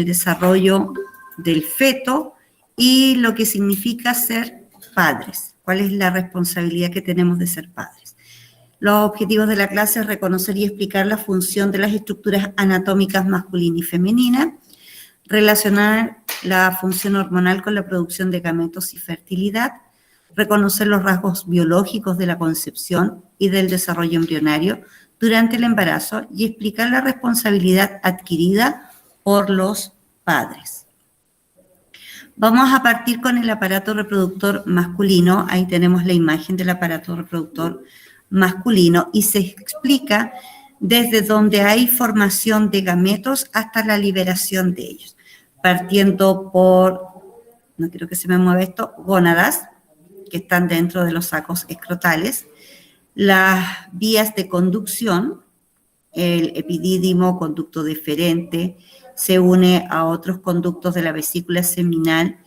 el desarrollo del feto y lo que significa ser padres. ¿Cuál es la responsabilidad que tenemos de ser padres? Los objetivos de la clase es reconocer y explicar la función de las estructuras anatómicas masculina y femenina, relacionar la función hormonal con la producción de gametos y fertilidad, reconocer los rasgos biológicos de la concepción y del desarrollo embrionario durante el embarazo y explicar la responsabilidad adquirida por los padres. Vamos a partir con el aparato reproductor masculino. Ahí tenemos la imagen del aparato reproductor masculino y se explica desde donde hay formación de gametos hasta la liberación de ellos, partiendo por, no quiero que se me mueva esto, gónadas, que están dentro de los sacos escrotales, las vías de conducción, el epidídimo, conducto deferente, se une a otros conductos de la vesícula seminal,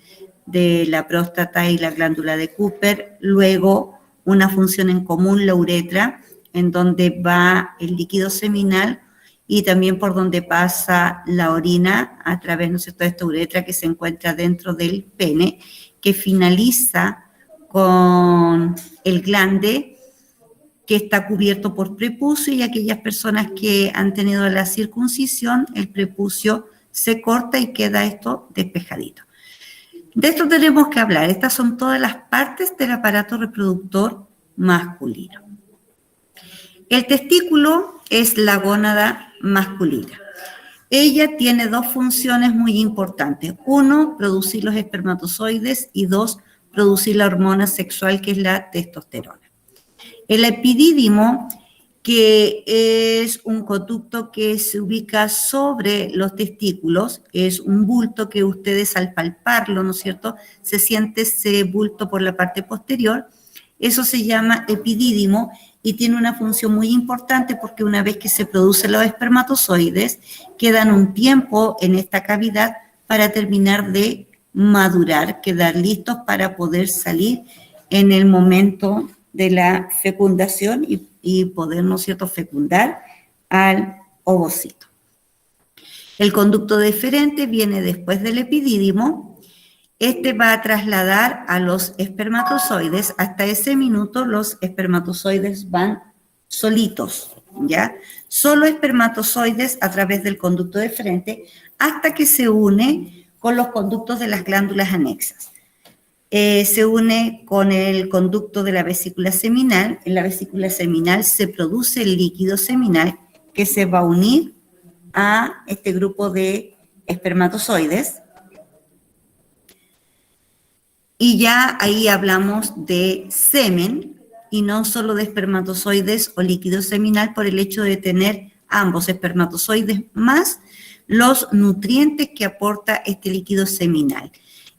de la próstata y la glándula de Cooper, luego una función en común, la uretra, en donde va el líquido seminal y también por donde pasa la orina a través, ¿no es cierto?, de esta uretra que se encuentra dentro del pene, que finaliza con el glande que está cubierto por prepucio, y aquellas personas que han tenido la circuncisión, el prepucio se corta y queda esto despejadito. De esto tenemos que hablar. Estas son todas las partes del aparato reproductor masculino. El testículo es la gónada masculina. Ella tiene dos funciones muy importantes. Uno, producir los espermatozoides, y dos, producir la hormona sexual que es la testosterona. El epidídimo, que es un conducto que se ubica sobre los testículos, es un bulto que ustedes al palparlo, ¿no es cierto?, se siente ese bulto por la parte posterior. Eso se llama epidídimo y tiene una función muy importante porque una vez que se producen los espermatozoides, quedan un tiempo en esta cavidad para terminar de madurar, quedar listos para poder salir en el momento de la fecundación y poder, ¿no es cierto?, fecundar al ovocito. El conducto deferente viene después del epidídimo. Este va a trasladar a los espermatozoides. Hasta ese minuto los espermatozoides van solitos, ¿ya? Solo espermatozoides a través del conducto deferente hasta que se une con los conductos de las glándulas anexas. Se une con el conducto de la vesícula seminal. En la vesícula seminal se produce el líquido seminal que se va a unir a este grupo de espermatozoides. Y ya ahí hablamos de semen y no solo de espermatozoides o líquido seminal, por el hecho de tener ambos espermatozoides más los nutrientes que aporta este líquido seminal,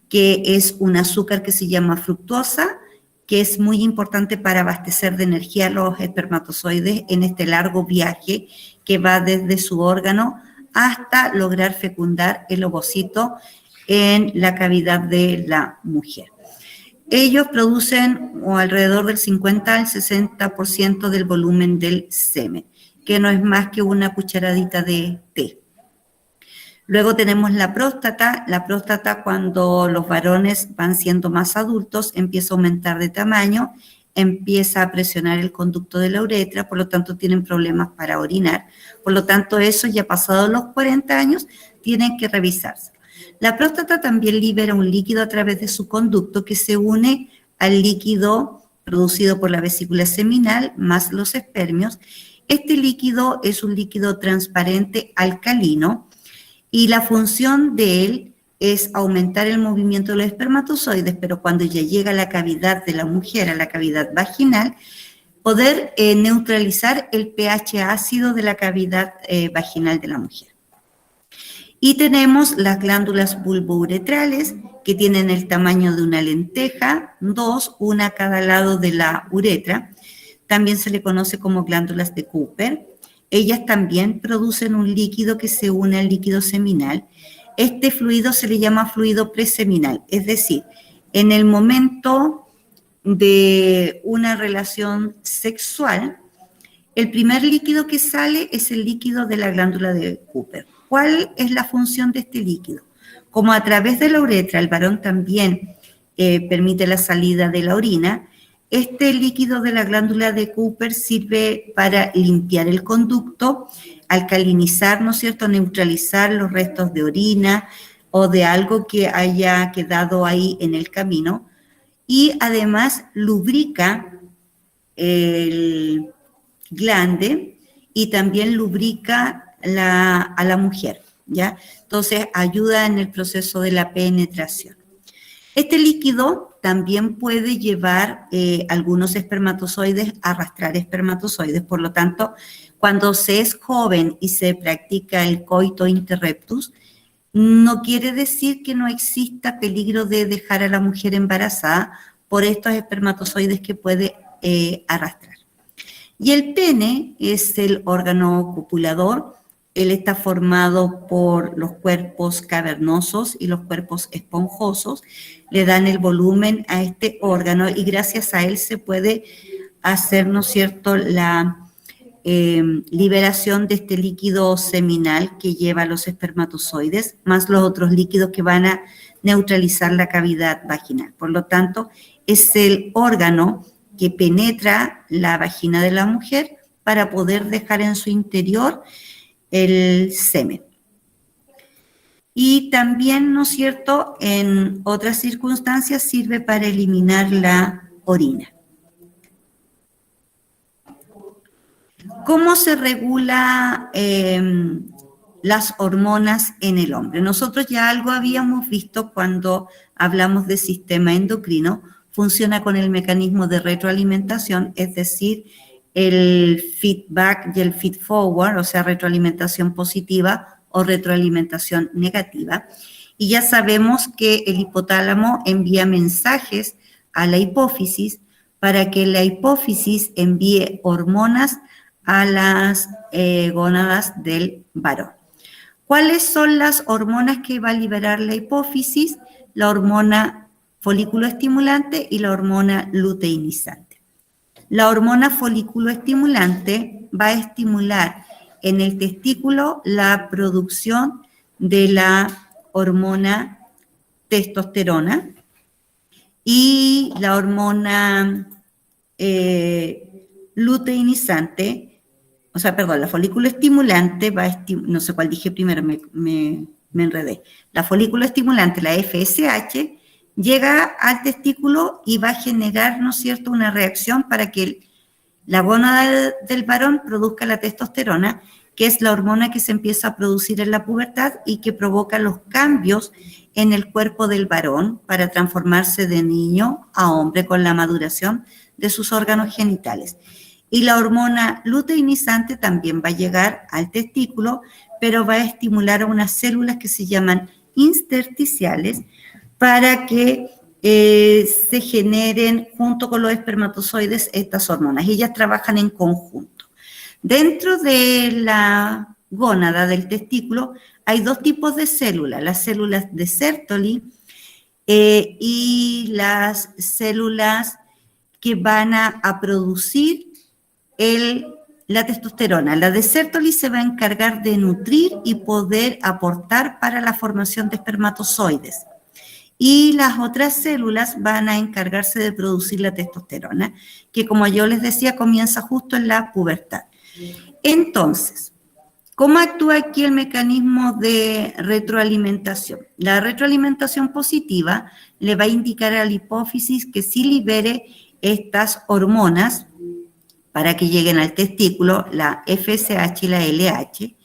que es un azúcar que se llama fructosa, que es muy importante para abastecer de energía a los espermatozoides en este largo viaje que va desde su órgano hasta lograr fecundar el ovocito en la cavidad de la mujer. Ellos producen alrededor del 50 al 60% del volumen del semen, que no es más que una cucharadita de té. Luego tenemos la próstata. La próstata, cuando los varones van siendo más adultos, empieza a aumentar de tamaño, empieza a presionar el conducto de la uretra, por lo tanto tienen problemas para orinar. Por lo tanto, eso ya pasados los 40 años, tienen que revisarse. La próstata también libera un líquido a través de su conducto que se une al líquido producido por la vesícula seminal más los espermios. Este líquido es un líquido transparente alcalino y la función de él es aumentar el movimiento de los espermatozoides, pero cuando ya llega a la cavidad de la mujer, a la cavidad vaginal, poder neutralizar el pH ácido de la cavidad vaginal de la mujer. Y tenemos las glándulas bulbouretrales, que tienen el tamaño de una lenteja, dos, una a cada lado de la uretra. También se le conoce como glándulas de Cooper. Ellas también producen un líquido que se une al líquido seminal. Este fluido se le llama fluido preseminal, es decir, en el momento de una relación sexual, el primer líquido que sale es el líquido de la glándula de Cooper. ¿cuál es la función de este líquido? Como a través de la uretra el varón también permite la salida de la orina, este líquido de la glándula de Cooper sirve para limpiar el conducto, alcalinizar, ¿no es cierto?, neutralizar los restos de orina o de algo que haya quedado ahí en el camino, y además lubrica el glande y también lubrica a la mujer, ¿ya? Entonces ayuda en el proceso de la penetración. Este líquido también puede llevar algunos espermatozoides a arrastrar espermatozoides, por lo tanto, cuando se es joven y se practica el coito interruptus, no quiere decir que no exista peligro de dejar a la mujer embarazada por estos espermatozoides que puede arrastrar. Y el pene es el órgano copulador. Él está formado por los cuerpos cavernosos y los cuerpos esponjosos. Le dan el volumen a este órgano y gracias a él se puede hacer, ¿no es cierto?, la liberación de este líquido seminal que lleva los espermatozoides, más los otros líquidos que van a neutralizar la cavidad vaginal. Por lo tanto, es el órgano que penetra la vagina de la mujer para poder dejar en su interior el semen. Y también, ¿no es cierto?, en otras circunstancias sirve para eliminar la orina. ¿Cómo se regula las hormonas en el hombre? Nosotros ya algo habíamos visto cuando hablamos de sistema endocrino. Funciona con el mecanismo de retroalimentación, es decir, el feedback y el feed forward, o sea, retroalimentación positiva o retroalimentación negativa. Y ya sabemos que el hipotálamo envía mensajes a la hipófisis para que la hipófisis envíe hormonas a las gónadas del varón. ¿Cuáles son las hormonas que va a liberar la hipófisis? La hormona folículo estimulante y la hormona luteinizante. La hormona folículo estimulante va a estimular en el testículo la producción de la hormona testosterona y la hormona luteinizante, la folículo estimulante va a no sé cuál dije primero, me enredé. La folículo estimulante, la FSH, llega al testículo y va a generar, ¿no es cierto?, una reacción para que la gónada del varón produzca la testosterona, que es la hormona que se empieza a producir en la pubertad y que provoca los cambios en el cuerpo del varón para transformarse de niño a hombre con la maduración de sus órganos genitales. Y la hormona luteinizante también va a llegar al testículo, pero va a estimular a unas células que se llaman intersticiales para que se generen junto con los espermatozoides estas hormonas. Ellas trabajan en conjunto. Dentro de la gónada del testículo hay dos tipos de células, las células de Sertoli y las células que van a producir la testosterona. La de Sertoli se va a encargar de nutrir y poder aportar para la formación de espermatozoides. Y las otras células van a encargarse de producir la testosterona, que como yo les decía, comienza justo en la pubertad. Entonces, ¿cómo actúa aquí el mecanismo de retroalimentación? La retroalimentación positiva le va a indicar a la hipófisis que sí libere estas hormonas para que lleguen al testículo, la FSH y la LH,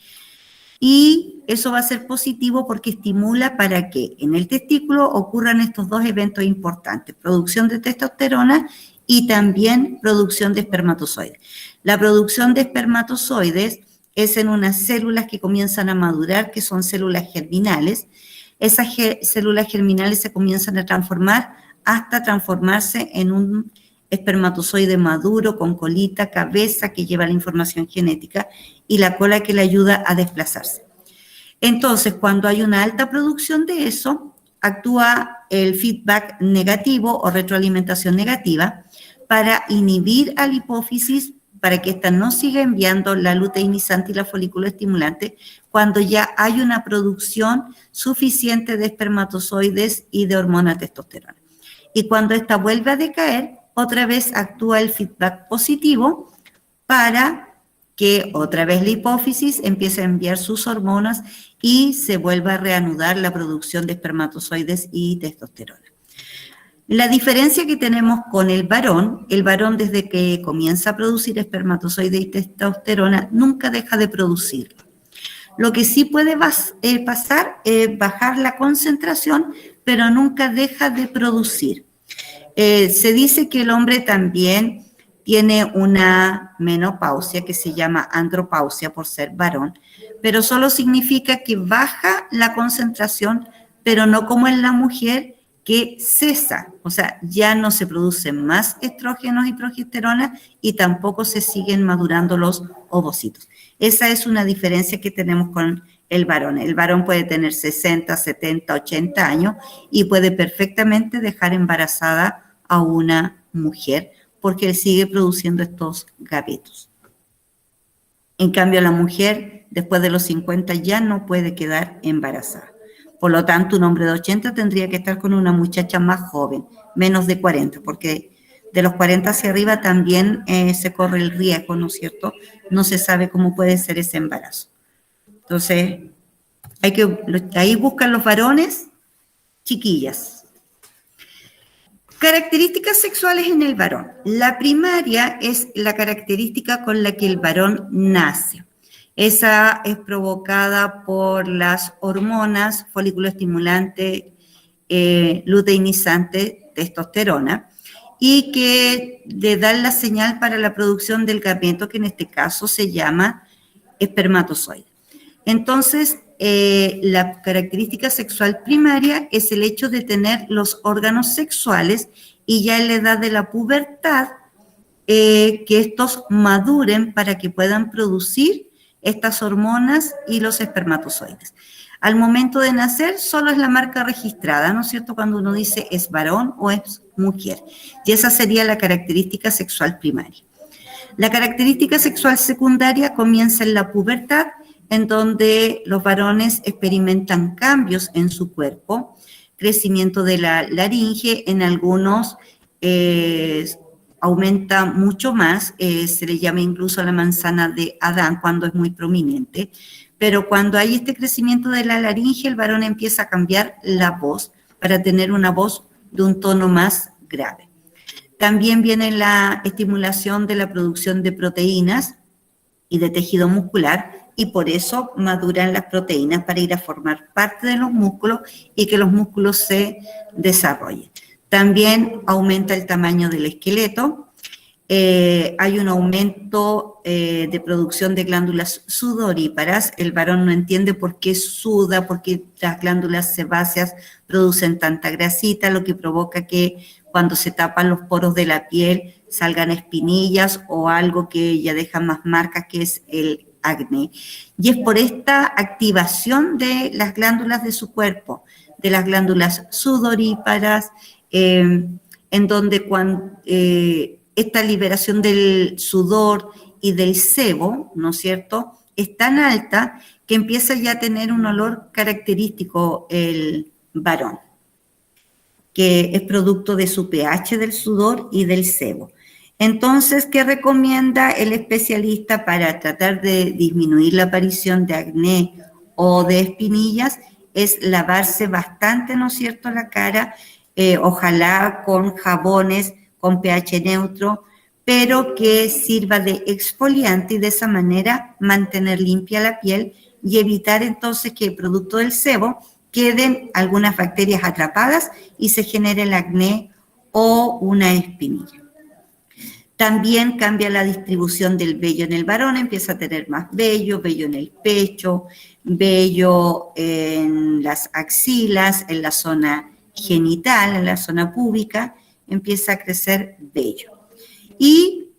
y eso va a ser positivo porque estimula para que en el testículo ocurran estos dos eventos importantes, producción de testosterona y también producción de espermatozoides. La producción de espermatozoides es en unas células que comienzan a madurar, que son células germinales. Esas células germinales se comienzan a transformar hasta transformarse en un espermatozoide maduro con colita, cabeza que lleva la información genética y la cola que le ayuda a desplazarse. Entonces, cuando hay una alta producción de eso, actúa el feedback negativo o retroalimentación negativa para inhibir a la hipófisis para que ésta no siga enviando la luteinizante y la folículo estimulante cuando ya hay una producción suficiente de espermatozoides y de hormona testosterona. Y cuando ésta vuelve a decaer, otra vez actúa el feedback positivo para que otra vez la hipófisis empiece a enviar sus hormonas y se vuelva a reanudar la producción de espermatozoides y testosterona. La diferencia que tenemos con el varón desde que comienza a producir espermatozoides y testosterona nunca deja de producirlo. Lo que sí puede pasar es bajar la concentración, pero nunca deja de producir. Se dice que el hombre también tiene una menopausia que se llama andropausia por ser varón, pero solo significa que baja la concentración, pero no como en la mujer, que cesa, o sea, ya no se producen más estrógenos y progesterona y tampoco se siguen madurando los ovocitos. Esa es una diferencia que tenemos con el varón. El varón puede tener 60, 70, 80 años y puede perfectamente dejar embarazada a una mujer porque sigue produciendo estos gametos. En cambio, la mujer, después de los 50, ya no puede quedar embarazada. Por lo tanto, un hombre de 80 tendría que estar con una muchacha más joven, menos de 40, porque de los 40 hacia arriba también se corre el riesgo, ¿no es cierto? No se sabe cómo puede ser ese embarazo. Entonces, ahí buscan los varones, chiquillas. Características sexuales en el varón. La primaria es la característica con la que el varón nace. Esa es provocada por las hormonas folículo estimulante, luteinizante, testosterona, y que le dan la señal para la producción del gameto, que en este caso se llama espermatozoide. Entonces, la característica sexual primaria es el hecho de tener los órganos sexuales y ya en la edad de la pubertad, que estos maduren para que puedan producir estas hormonas y los espermatozoides. Al momento de nacer, solo es la marca registrada, ¿no es cierto?, cuando uno dice es varón o es mujer. Y esa sería la característica sexual primaria. La característica sexual secundaria comienza en la pubertad, en donde los varones experimentan cambios en su cuerpo, crecimiento de la laringe, en algunos aumenta mucho más, se le llama incluso la manzana de Adán cuando es muy prominente, pero cuando hay este crecimiento de la laringe, el varón empieza a cambiar la voz para tener una voz de un tono más grave. También viene la estimulación de la producción de proteínas y de tejido muscular, y por eso maduran las proteínas para ir a formar parte de los músculos y que los músculos se desarrollen. También aumenta el tamaño del esqueleto, hay un aumento de producción de glándulas sudoríparas. El varón no entiende por qué suda, por qué las glándulas sebáceas producen tanta grasita, lo que provoca que cuando se tapan los poros de la piel salgan espinillas o algo que ya deja más marcas, que es el acné. Y es por esta activación de las glándulas de su cuerpo, de las glándulas sudoríparas, en donde esta liberación del sudor y del sebo, ¿no es cierto?, es tan alta que empieza ya a tener un olor característico el varón, que es producto de su pH del sudor y del sebo. Entonces, ¿qué recomienda el especialista para tratar de disminuir la aparición de acné o de espinillas? Es lavarse bastante, ¿no es cierto?, la cara, ojalá con jabones con pH neutro, pero que sirva de exfoliante y de esa manera mantener limpia la piel y evitar entonces que producto del sebo queden algunas bacterias atrapadas y se genere el acné o una espinilla. También cambia la distribución del vello en el varón, empieza a tener más vello, vello en el pecho, vello en las axilas, en la zona genital, en la zona púbica, empieza a crecer vello. Y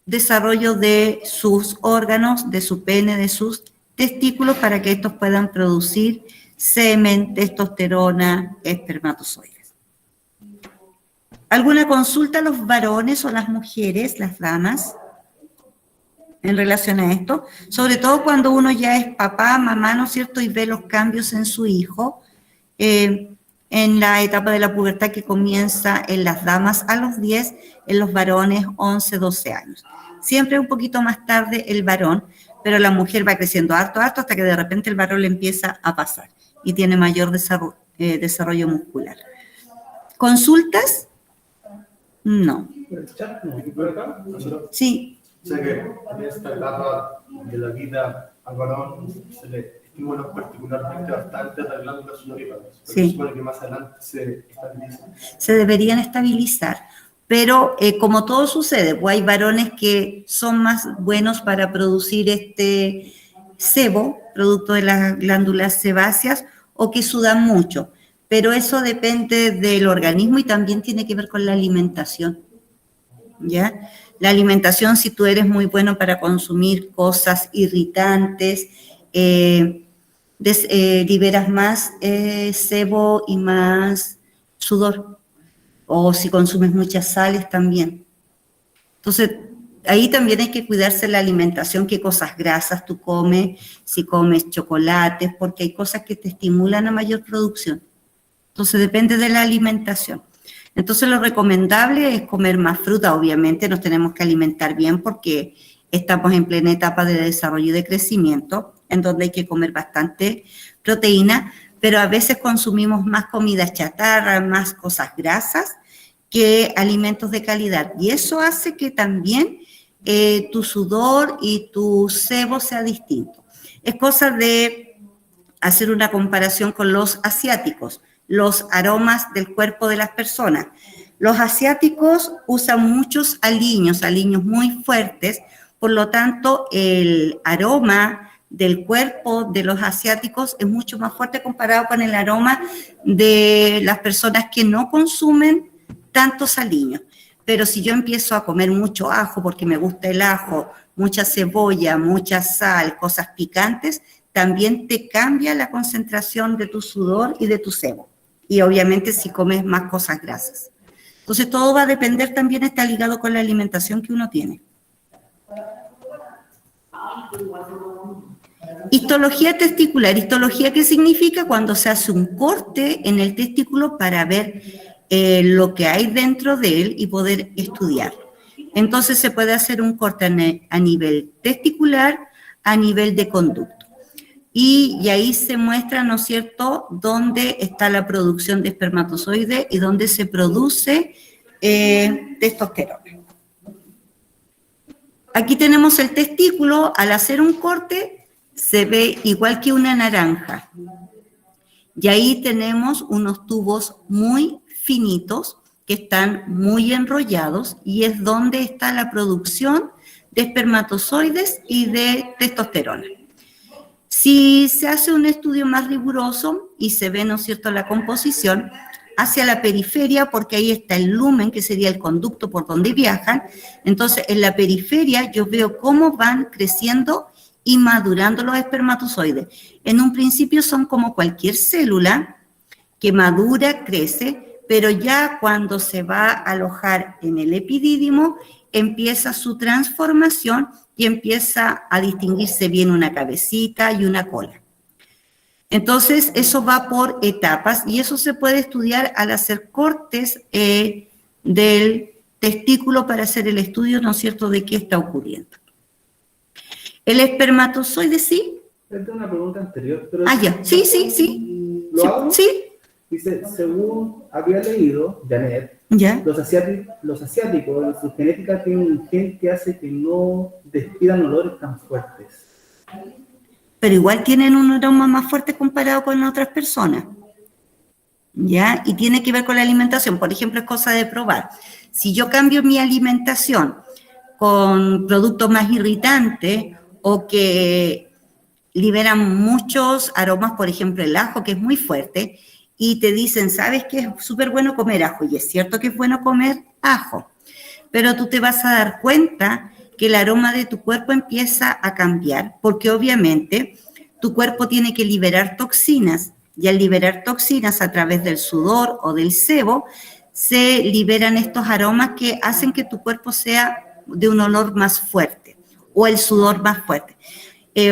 desarrollo de sus órganos, de su pene, de sus testículos, para que estos puedan producir semen, testosterona, espermatozoides. ¿Alguna consulta a los varones o las mujeres, las damas? en relación a esto, sobre todo cuando uno ya es papá, mamá, ¿no es cierto?, y ve los cambios en su hijo, en la etapa de la pubertad que comienza en las damas a los 10, en los varones 11, 12 años. Siempre un poquito más tarde el varón, pero la mujer va creciendo harto, harto, hasta que de repente el varón le empieza a pasar y tiene mayor desarrollo muscular. ¿Consultas? No. Sí. O sea que en esta etapa de la vida al varón se le estimula particularmente bastante las glándulas sudoríparas. Pero sí. Supone que más adelante se estabilizan. Se deberían estabilizar, pero como todo sucede, pues hay varones que son más buenos para producir este sebo, producto de las glándulas sebáceas, o que sudan mucho, pero eso depende del organismo y también tiene que ver con la alimentación, ¿ya? La alimentación, si tú eres muy bueno para consumir cosas irritantes, liberas más sebo y más sudor. O si consumes muchas sales también. Entonces, ahí también hay que cuidarse la alimentación, qué cosas grasas tú comes, si comes chocolates, porque hay cosas que te estimulan a mayor producción. Entonces, depende de la alimentación. Entonces, lo recomendable es comer más fruta. Obviamente, nos tenemos que alimentar bien porque estamos en plena etapa de desarrollo y de crecimiento, en donde hay que comer bastante proteína, pero a veces consumimos más comida chatarra, más cosas grasas que alimentos de calidad. Y eso hace que también tu sudor y tu sebo sea distinto. Es cosa de hacer una comparación con los asiáticos, los aromas del cuerpo de las personas. Los asiáticos usan muchos aliños muy fuertes, por lo tanto, el aroma del cuerpo de los asiáticos es mucho más fuerte comparado con el aroma de las personas que no consumen tantos aliños. Pero si yo empiezo a comer mucho ajo, porque me gusta el ajo, mucha cebolla, mucha sal, cosas picantes, también te cambia la concentración de tu sudor y de tu sebo. Y obviamente si comes más cosas grasas. Entonces todo va a depender, también está ligado con la alimentación que uno tiene. Histología testicular. Histología, ¿qué significa? Cuando se hace un corte en el testículo para ver lo que hay dentro de él y poder estudiarlo. Entonces se puede hacer un corte a nivel testicular, a nivel de conducto. Y ahí se muestra, ¿no es cierto?, dónde está la producción de espermatozoides y dónde se produce testosterona. Aquí tenemos el testículo. Al hacer un corte se ve igual que una naranja. Y ahí tenemos unos tubos muy finitos que están muy enrollados y es donde está la producción de espermatozoides y de testosterona. Si se hace un estudio más riguroso y se ve, ¿no es cierto?, la composición hacia la periferia, porque ahí está el lumen, que sería el conducto por donde viajan. Entonces, en la periferia yo veo cómo van creciendo y madurando los espermatozoides. En un principio son como cualquier célula que madura, crece, pero ya cuando se va a alojar en el epidídimo, empieza su transformación y empieza a distinguirse bien una cabecita y una cola. Entonces, eso va por etapas y eso se puede estudiar al hacer cortes del testículo para hacer el estudio, ¿no es cierto?, de qué está ocurriendo. El espermatozoide, ¿sí? Esta es una pregunta anterior. Pero ya. Sí. ¿Lo hago? Sí. Dice, según había leído, Janet, ¿ya? Los asiáticos, en su genética tienen un gen que hace que no despidan olores tan fuertes. Pero igual tienen un aroma más fuerte comparado con otras personas, ¿ya? Y tiene que ver con la alimentación. Por ejemplo, es cosa de probar. Si yo cambio mi alimentación con productos más irritantes o que liberan muchos aromas, por ejemplo, el ajo, que es muy fuerte, y te dicen, ¿sabes qué? Es súper bueno comer ajo. Y es cierto que es bueno comer ajo, pero tú te vas a dar cuenta que el aroma de tu cuerpo empieza a cambiar, porque obviamente tu cuerpo tiene que liberar toxinas, y al liberar toxinas a través del sudor o del sebo, se liberan estos aromas que hacen que tu cuerpo sea de un olor más fuerte, o el sudor más fuerte.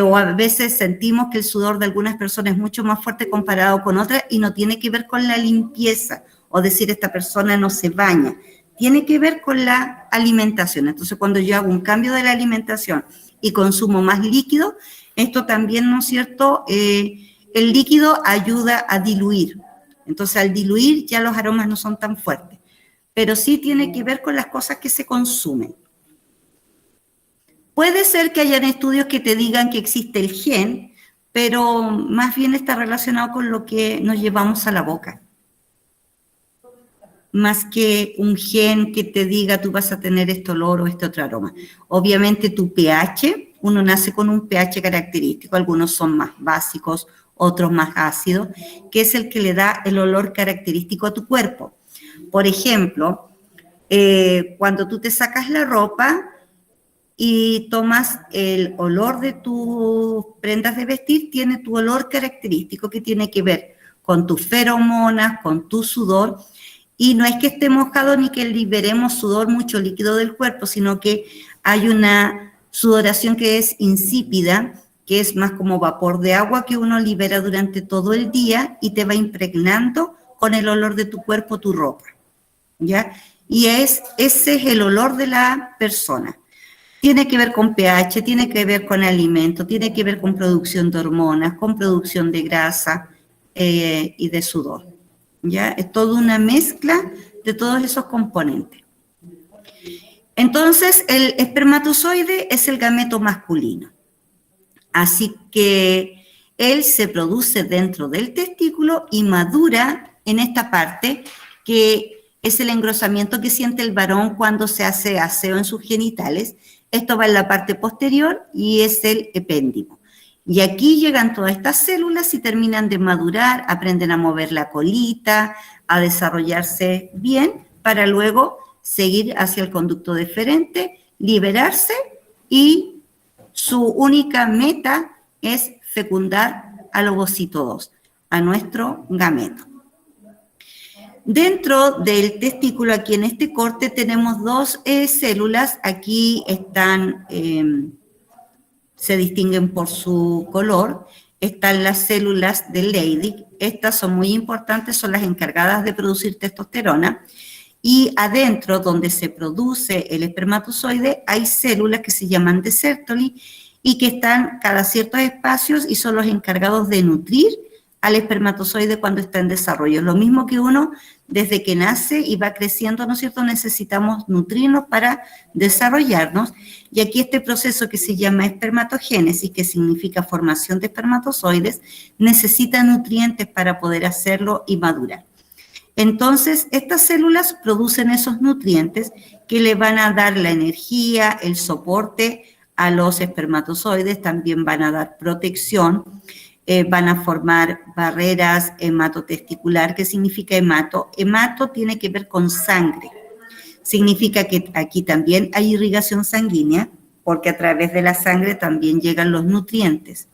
O a veces sentimos que el sudor de algunas personas es mucho más fuerte comparado con otras y no tiene que ver con la limpieza o decir esta persona no se baña, tiene que ver con la alimentación. Entonces, cuando yo hago un cambio de la alimentación y consumo más líquido, esto también, ¿no es cierto? El líquido ayuda a diluir. Entonces, al diluir ya los aromas no son tan fuertes, pero sí tiene que ver con las cosas que se consumen. Puede ser que hayan estudios que te digan que existe el gen, pero más bien está relacionado con lo que nos llevamos a la boca. Más que un gen que te diga tú vas a tener este olor o este otro aroma. Obviamente tu pH, uno nace con un pH característico, algunos son más básicos, otros más ácidos, que es el que le da el olor característico a tu cuerpo. Por ejemplo, cuando tú te sacas la ropa y tomas el olor de tus prendas de vestir, tiene tu olor característico que tiene que ver con tus feromonas, con tu sudor, y no es que esté mojado ni que liberemos sudor, mucho líquido del cuerpo, sino que hay una sudoración que es insípida, que es más como vapor de agua que uno libera durante todo el día y te va impregnando con el olor de tu cuerpo, tu ropa, ¿ya? Y ese es el olor de la persona. Tiene que ver con pH, tiene que ver con alimento, tiene que ver con producción de hormonas, con producción de grasa y de sudor, ¿ya? Es toda una mezcla de todos esos componentes. Entonces, el espermatozoide es el gameto masculino. Así que él se produce dentro del testículo y madura en esta parte que es el engrosamiento que siente el varón cuando se hace aseo en sus genitales. Esto va en la parte posterior y es el epéndimo. Y aquí llegan todas estas células y terminan de madurar, aprenden a mover la colita, a desarrollarse bien, para luego seguir hacia el conducto deferente, liberarse y su única meta es fecundar al ovocito 2, a nuestro gameto. Dentro del testículo, aquí en este corte, tenemos dos células. Aquí están, se distinguen por su color. Están las células de Leydig. Estas son muy importantes, son las encargadas de producir testosterona. Y adentro, donde se produce el espermatozoide, hay células que se llaman de Sertoli y que están cada ciertos espacios y son los encargados de nutrir al espermatozoide cuando está en desarrollo. Lo mismo que uno, desde que nace y va creciendo, ¿no es cierto?, necesitamos nutrirnos para desarrollarnos. Y aquí este proceso que se llama espermatogénesis, que significa formación de espermatozoides, necesita nutrientes para poder hacerlo y madurar. Entonces, estas células producen esos nutrientes que le van a dar la energía, el soporte a los espermatozoides, también van a dar protección, van a formar barreras hematotesticular. ¿Qué significa hemato? Hemato tiene que ver con sangre. Significa que aquí también hay irrigación sanguínea, porque a través de la sangre también llegan los nutrientes.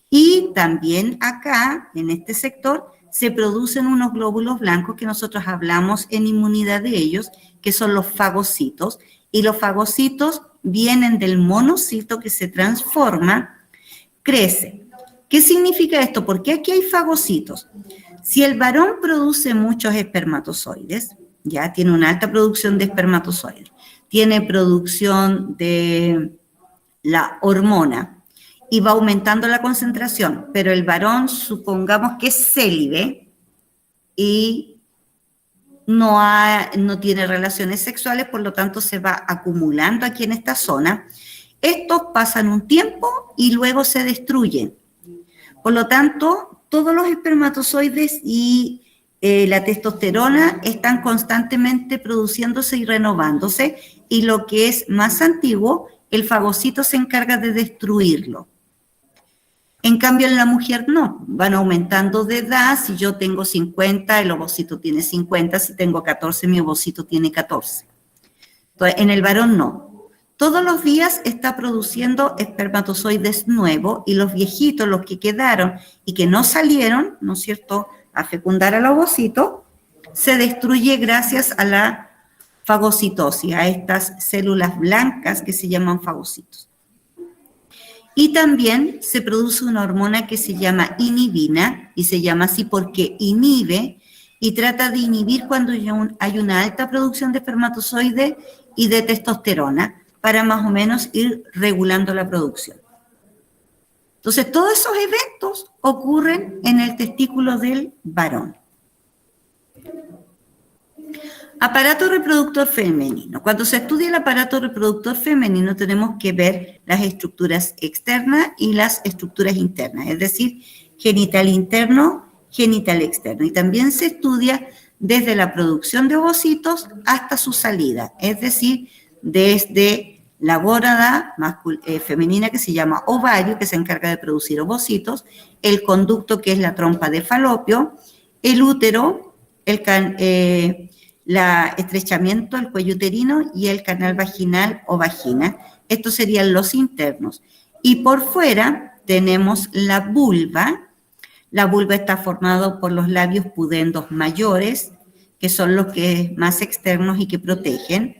Y también acá, en este sector, se producen unos glóbulos blancos que nosotros hablamos en inmunidad de ellos, que son los fagocitos, y los fagocitos vienen del monocito que se transforma, crece. ¿Qué significa esto? Porque aquí hay fagocitos. Si el varón produce muchos espermatozoides, ya tiene una alta producción de espermatozoides, tiene producción de la hormona y va aumentando la concentración, pero el varón, supongamos que es célibe y no tiene relaciones sexuales, por lo tanto se va acumulando aquí en esta zona. Estos pasan un tiempo y luego se destruyen. Por lo tanto, todos los espermatozoides y la testosterona están constantemente produciéndose y renovándose, y lo que es más antiguo, el fagocito se encarga de destruirlo. En cambio, en la mujer no, van aumentando de edad. Si yo tengo 50, el ovocito tiene 50, si tengo 14, mi ovocito tiene 14. Entonces, en el varón no. Todos los días está produciendo espermatozoides nuevos y los viejitos, los que quedaron y que no salieron, ¿no es cierto?, a fecundar al ovocito, se destruye gracias a la fagocitosis, a estas células blancas que se llaman fagocitos. Y también se produce una hormona que se llama inhibina, y se llama así porque inhibe y trata de inhibir cuando hay una alta producción de espermatozoides y de testosterona, para más o menos ir regulando la producción. Entonces, todos esos eventos ocurren en el testículo del varón. Aparato reproductor femenino. Cuando se estudia el aparato reproductor femenino tenemos que ver las estructuras externas y las estructuras internas, es decir, genital interno, genital externo. Y también se estudia desde la producción de ovocitos hasta su salida, es decir, desde la gónada femenina que se llama ovario, que se encarga de producir ovocitos, el conducto que es la trompa de falopio, el útero, el estrechamiento del cuello uterino y el canal vaginal o vagina. Estos serían los internos. Y por fuera tenemos la vulva. La vulva está formada por los labios pudendos mayores, que son los que más externos y que protegen.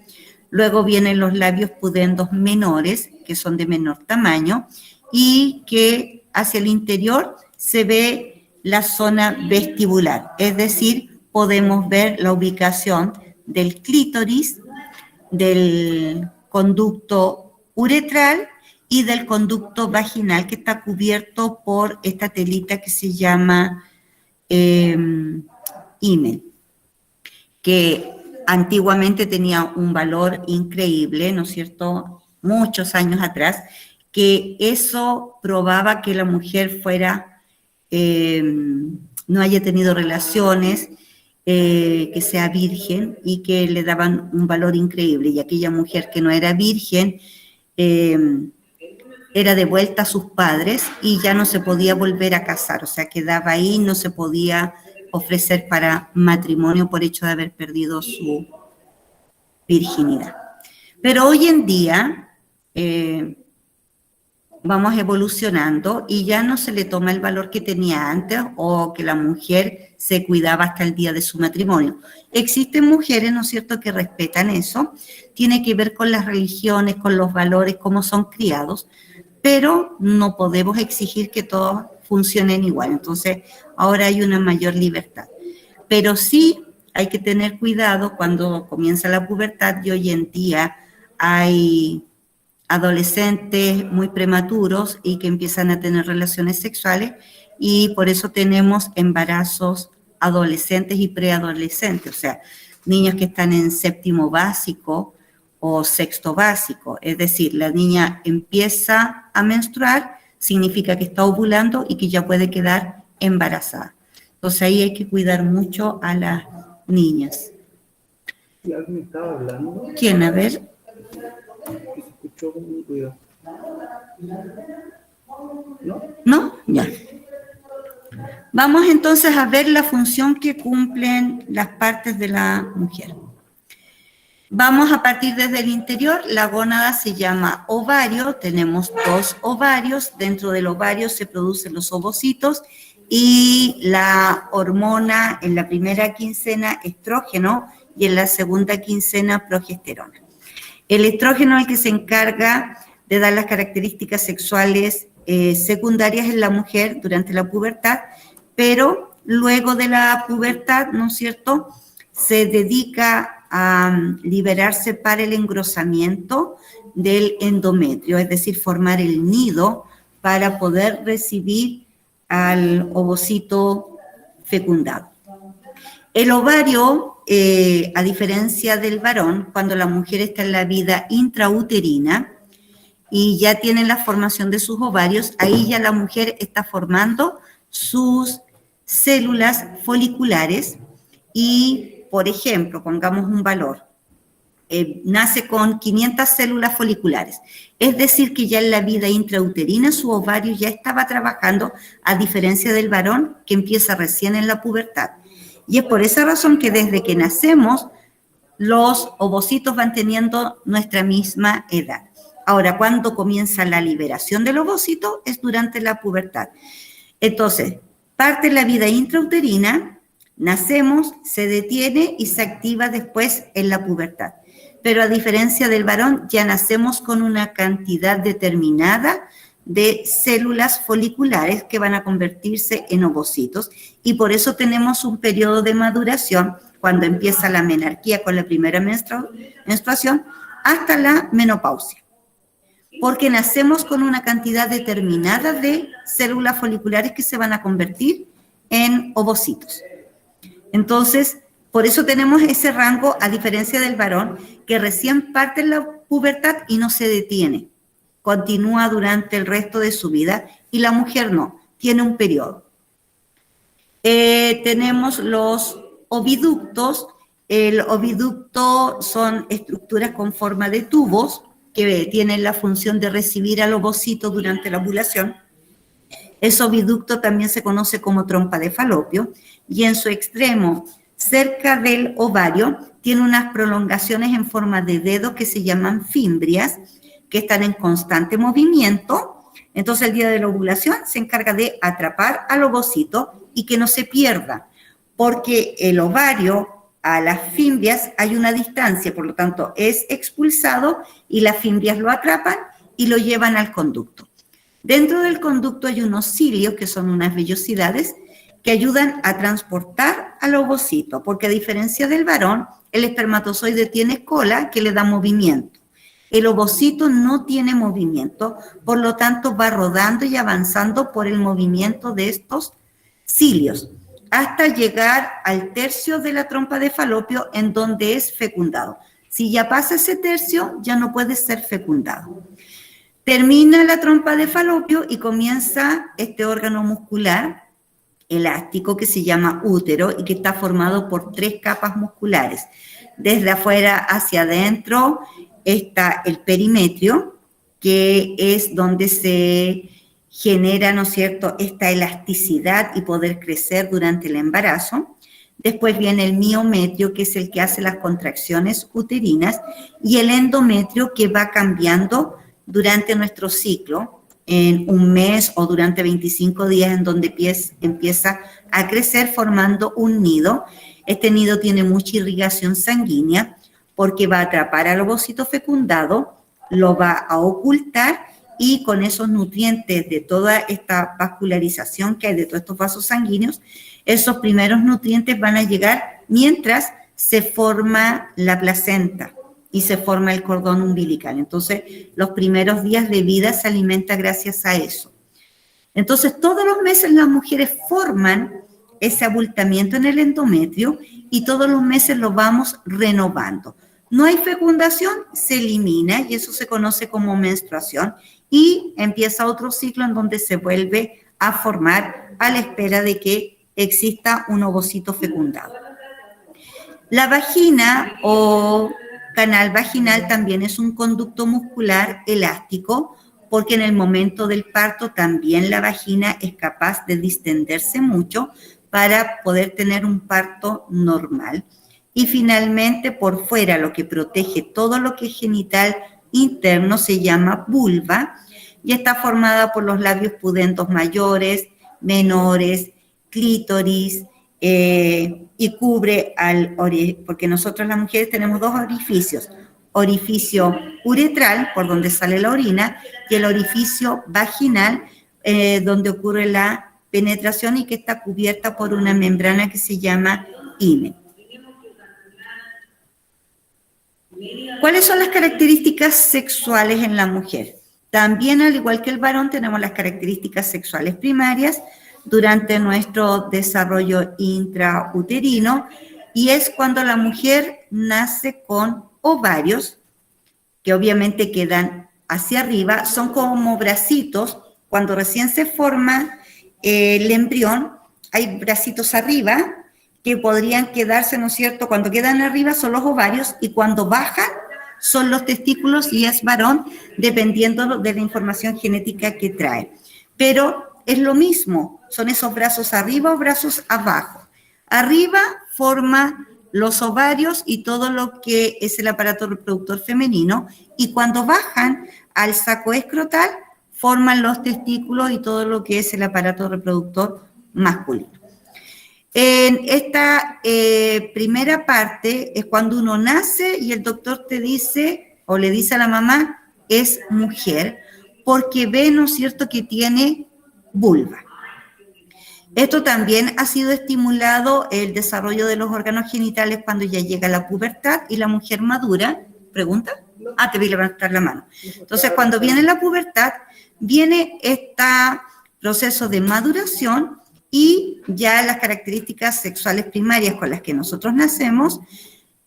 Luego vienen los labios pudendos menores, que son de menor tamaño, y que hacia el interior se ve la zona vestibular, es decir, podemos ver la ubicación del clítoris, del conducto uretral y del conducto vaginal, que está cubierto por esta telita que se llama himen, que antiguamente tenía un valor increíble, ¿no es cierto?, muchos años atrás, que eso probaba que la mujer no haya tenido relaciones, que sea virgen, y que le daban un valor increíble, y aquella mujer que no era virgen era devuelta a sus padres y ya no se podía volver a casar, o sea, quedaba ahí, no se podía ofrecer para matrimonio por hecho de haber perdido su virginidad. Pero hoy en día vamos evolucionando y ya no se le toma el valor que tenía antes, o que la mujer se cuidaba hasta el día de su matrimonio. Existen mujeres, ¿no es cierto?, que respetan eso, tiene que ver con las religiones, con los valores, cómo son criados, pero no podemos exigir que todos funcionen igual. Entonces, ahora hay una mayor libertad. Pero sí hay que tener cuidado cuando comienza la pubertad, y hoy en día hay adolescentes muy prematuros y que empiezan a tener relaciones sexuales, y por eso tenemos embarazos adolescentes y preadolescentes, o sea, niños que están en séptimo básico o sexto básico, es decir, la niña empieza a menstruar, significa que está ovulando y que ya puede quedar embarazada. Entonces ahí hay que cuidar mucho a las niñas. ¿Y alguien estaba hablando? ¿Quién? A ver. Que se escuchó con un ruido. ¿No? ¿No? Ya. Vamos entonces a ver la función que cumplen las partes de la mujer. Vamos a partir desde el interior. La gónada se llama ovario, tenemos 2 ovarios, dentro del ovario se producen los ovocitos y la hormona en la primera quincena estrógeno y en la segunda quincena progesterona. El estrógeno es el que se encarga de dar las características sexuales secundarias en la mujer durante la pubertad, pero luego de la pubertad, ¿no es cierto?, se dedica a liberarse para el engrosamiento del endometrio, es decir, formar el nido para poder recibir al ovocito fecundado. El ovario, a diferencia del varón, cuando la mujer está en la vida intrauterina y ya tiene la formación de sus ovarios, ahí ya la mujer está formando sus células foliculares y, por ejemplo, pongamos un valor, nace con 500 células foliculares, es decir, que ya en la vida intrauterina su ovario ya estaba trabajando, a diferencia del varón que empieza recién en la pubertad. Y es por esa razón que desde que nacemos los ovocitos van teniendo nuestra misma edad. Ahora, cuando comienza la liberación del ovocito es durante la pubertad. Entonces, parte la vida intrauterina, nacemos, se detiene y se activa después en la pubertad. Pero a diferencia del varón, ya nacemos con una cantidad determinada de células foliculares que van a convertirse en ovocitos, y por eso tenemos un periodo de maduración cuando empieza la menarquía con la primera menstruación hasta la menopausia, porque nacemos con una cantidad determinada de células foliculares que se van a convertir en ovocitos. Entonces, por eso tenemos ese rango, a diferencia del varón, que recién parte en la pubertad y no se detiene, continúa durante el resto de su vida, y la mujer no, tiene un periodo. Tenemos los oviductos. El oviducto son estructuras con forma de tubos que tienen la función de recibir al ovocito durante la ovulación. Ese oviducto también se conoce como trompa de falopio, y en su extremo, cerca del ovario, tiene unas prolongaciones en forma de dedo que se llaman fimbrias, que están en constante movimiento. Entonces, el día de la ovulación se encarga de atrapar al ovocito y que no se pierda, porque el ovario a las fimbrias hay una distancia, por lo tanto, es expulsado y las fimbrias lo atrapan y lo llevan al conducto. Dentro del conducto hay unos cilios, que son unas vellosidades, que ayudan a transportar al ovocito, porque a diferencia del varón, el espermatozoide tiene cola que le da movimiento. El ovocito no tiene movimiento, por lo tanto va rodando y avanzando por el movimiento de estos cilios, hasta llegar al tercio de la trompa de falopio, en donde es fecundado. Si ya pasa ese tercio, ya no puede ser fecundado. Termina la trompa de falopio y comienza este órgano muscular elástico que se llama útero y que está formado por 3 capas musculares. Desde afuera hacia adentro está el perimetrio, que es donde se genera, ¿no es cierto?, esta elasticidad y poder crecer durante el embarazo. Después viene el miometrio, que es el que hace las contracciones uterinas, y el endometrio, que va cambiando durante nuestro ciclo, en un mes o durante 25 días, en donde empieza a crecer formando un nido. Este nido tiene mucha irrigación sanguínea porque va a atrapar al ovocito fecundado, lo va a ocultar, y con esos nutrientes de toda esta vascularización que hay de todos estos vasos sanguíneos, esos primeros nutrientes van a llegar mientras se forma la placenta y se forma el cordón umbilical. Entonces, los primeros días de vida se alimenta gracias a eso. Entonces, todos los meses las mujeres forman ese abultamiento en el endometrio y todos los meses lo vamos renovando. No hay fecundación, se elimina, y eso se conoce como menstruación, y empieza otro ciclo en donde se vuelve a formar a la espera de que exista un ovocito fecundado. La vagina o canal vaginal también es un conducto muscular elástico, porque en el momento del parto también la vagina es capaz de distenderse mucho para poder tener un parto normal. Y finalmente, por fuera, lo que protege todo lo que es genital interno se llama vulva, y está formada por los labios pudentos mayores, menores, clítoris, y cubre porque nosotros las mujeres tenemos 2 orificios: orificio uretral, por donde sale la orina, y el orificio vaginal, donde ocurre la penetración y que está cubierta por una membrana que se llama himen. ¿Cuáles son las características sexuales en la mujer? También, al igual que el varón, tenemos las características sexuales primarias durante nuestro desarrollo intrauterino, y es cuando la mujer nace con ovarios, que obviamente quedan hacia arriba, son como bracitos. Cuando recién se forma el embrión, hay bracitos arriba que podrían quedarse, ¿no es cierto? Cuando quedan arriba son los ovarios, y cuando bajan son los testículos, y es varón, dependiendo de la información genética que trae. Pero es lo mismo, son esos brazos arriba o brazos abajo. Arriba forma los ovarios y todo lo que es el aparato reproductor femenino, y cuando bajan al saco escrotal forman los testículos y todo lo que es el aparato reproductor masculino. En esta primera parte es cuando uno nace y el doctor te dice, o le dice a la mamá, es mujer, porque ve, ¿no es cierto?, que tiene vulva. Esto también ha sido estimulado el desarrollo de los órganos genitales cuando ya llega la pubertad y la mujer madura. ¿Pregunta? Te vi levantar la mano. Entonces, cuando viene la pubertad, viene este proceso de maduración y ya las características sexuales primarias con las que nosotros nacemos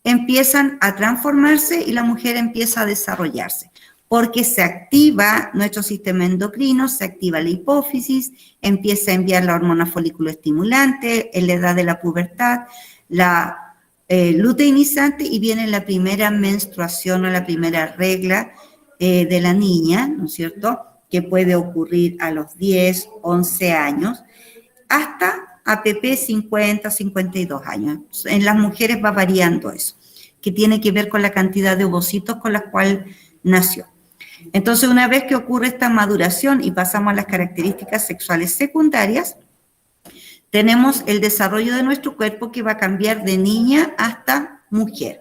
empiezan a transformarse y la mujer empieza a desarrollarse, porque se activa nuestro sistema endocrino, se activa la hipófisis, empieza a enviar la hormona folículo estimulante en la edad de la pubertad, la luteinizante, y viene la primera menstruación o la primera regla de la niña, ¿no es cierto?, que puede ocurrir a los 10, 11 años, hasta APP 50, 52 años. En las mujeres va variando eso, que tiene que ver con la cantidad de ovocitos con la cual nació. Entonces, una vez que ocurre esta maduración y pasamos a las características sexuales secundarias, tenemos el desarrollo de nuestro cuerpo que va a cambiar de niña hasta mujer.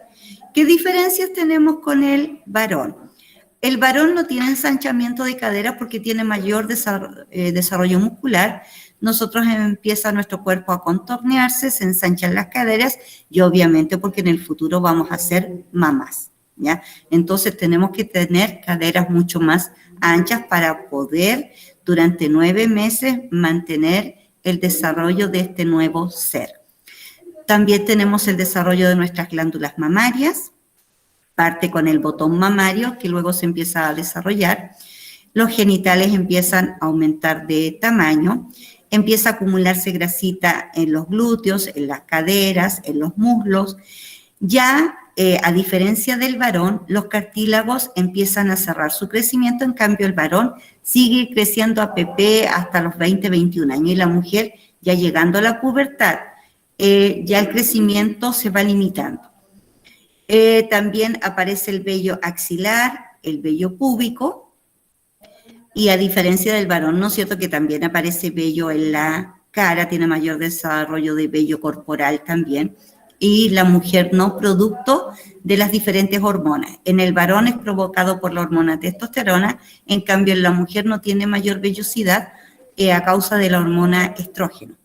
¿Qué diferencias tenemos con el varón? El varón no tiene ensanchamiento de cadera porque tiene mayor desarrollo muscular. Nosotros empieza nuestro cuerpo a contornearse, se ensanchan las caderas y obviamente porque en el futuro vamos a ser mamás, ¿ya? Entonces tenemos que tener caderas mucho más anchas para poder durante 9 meses mantener el desarrollo de este nuevo ser. También tenemos el desarrollo de nuestras glándulas mamarias, parte con el botón mamario que luego se empieza a desarrollar. Los genitales empiezan a aumentar de tamaño, empieza a acumularse grasita en los glúteos, en las caderas, en los muslos. Ya, a diferencia del varón, los cartílagos empiezan a cerrar su crecimiento, en cambio el varón sigue creciendo a APP hasta los 20, 21 años y la mujer, ya llegando a la pubertad, ya el crecimiento se va limitando. También aparece el vello axilar, el vello púbico, y a diferencia del varón, ¿no es cierto?, que también aparece vello en la cara, tiene mayor desarrollo de vello corporal también, y la mujer no, producto de las diferentes hormonas. En el varón es provocado por la hormona testosterona, en cambio en la mujer no tiene mayor vellosidad a causa de la hormona estrógeno.